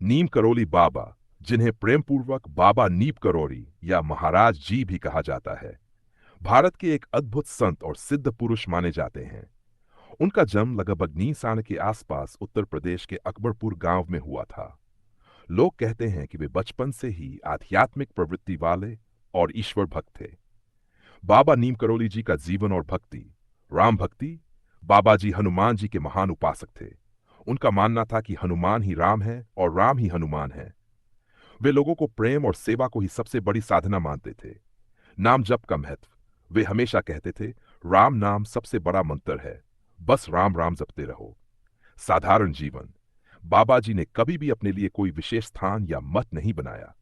नीम करोली बाबा, जिन्हें प्रेमपूर्वक बाबा नीम करोली या महाराज जी भी कहा जाता है, भारत के एक अद्भुत संत और सिद्ध पुरुष माने जाते हैं। उनका जन्म लगभग नीसाण के आसपास उत्तर प्रदेश के अकबरपुर गांव में हुआ था। लोग कहते हैं कि वे बचपन से ही आध्यात्मिक प्रवृत्ति वाले और ईश्वर भक्त थे। बाबा नीम करोली जी का जीवन और भक्ति। राम भक्ति। बाबा जी हनुमान जी के महान उपासक थे। उनका मानना था कि हनुमान ही राम है और राम ही हनुमान है। वे लोगों को प्रेम और सेवा को ही सबसे बड़ी साधना मानते थे। नाम जप का महत्व। वे हमेशा कहते थे, राम नाम सबसे बड़ा मंत्र है, बस राम राम जपते रहो। साधारण जीवन। बाबा जी ने कभी भी अपने लिए कोई विशेष स्थान या मत नहीं बनाया।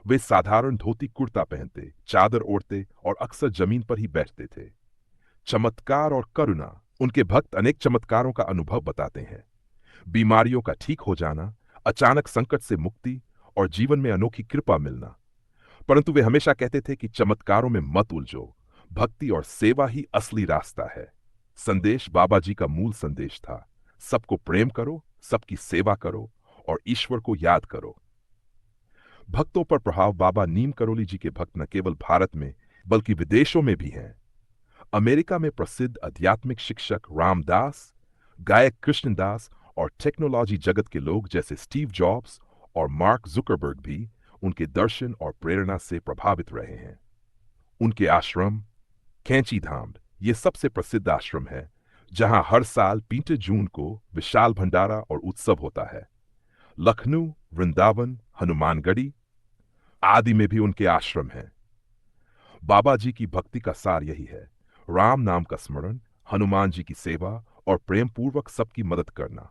वे साधारण धोती कुर्ता पहनते, चादर ओढ़ते और अक्सर जमीन पर ही बैठते थे। चमत्कार और करुणा। उनके भक्त अनेक चमत्कारों का अनुभव बताते हैं। बीमारियों का ठीक हो जाना, अचानक संकट से मुक्ति और जीवन में अनोखी कृपा मिलना। परंतु वे हमेशा कहते थे कि चमत्कारों में मत उलझो, भक्ति और सेवा ही असली रास्ता है। संदेश। बाबा जी का मूल संदेश था, सबको प्रेम करो, सबकी सेवा करो और ईश्वर को याद करो। भक्तों पर प्रभाव। बाबा नीम करोली जी के भक्त न केवल भारत में बल्कि विदेशों में भी हैं। अमेरिका में प्रसिद्ध आध्यात्मिक शिक्षक रामदास, गायक कृष्णदास और टेक्नोलॉजी जगत के लोग जैसे स्टीव जॉब्स और मार्क जुकरबर्ग भी उनके दर्शन और प्रेरणा से प्रभावित रहे हैं। उनके आश्रम। कैंची धाम ये सबसे प्रसिद्ध आश्रम है, जहां हर साल 5 जून को विशाल भंडारा और उत्सव होता है। लखनऊ, वृंदावन, हनुमानगढ़ी आदि में भी उनके आश्रम हैं। बाबा जी की भक्ति का सार यही है, राम नाम का स्मरण, हनुमान जी की सेवा और प्रेम पूर्वक सबकी मदद करना।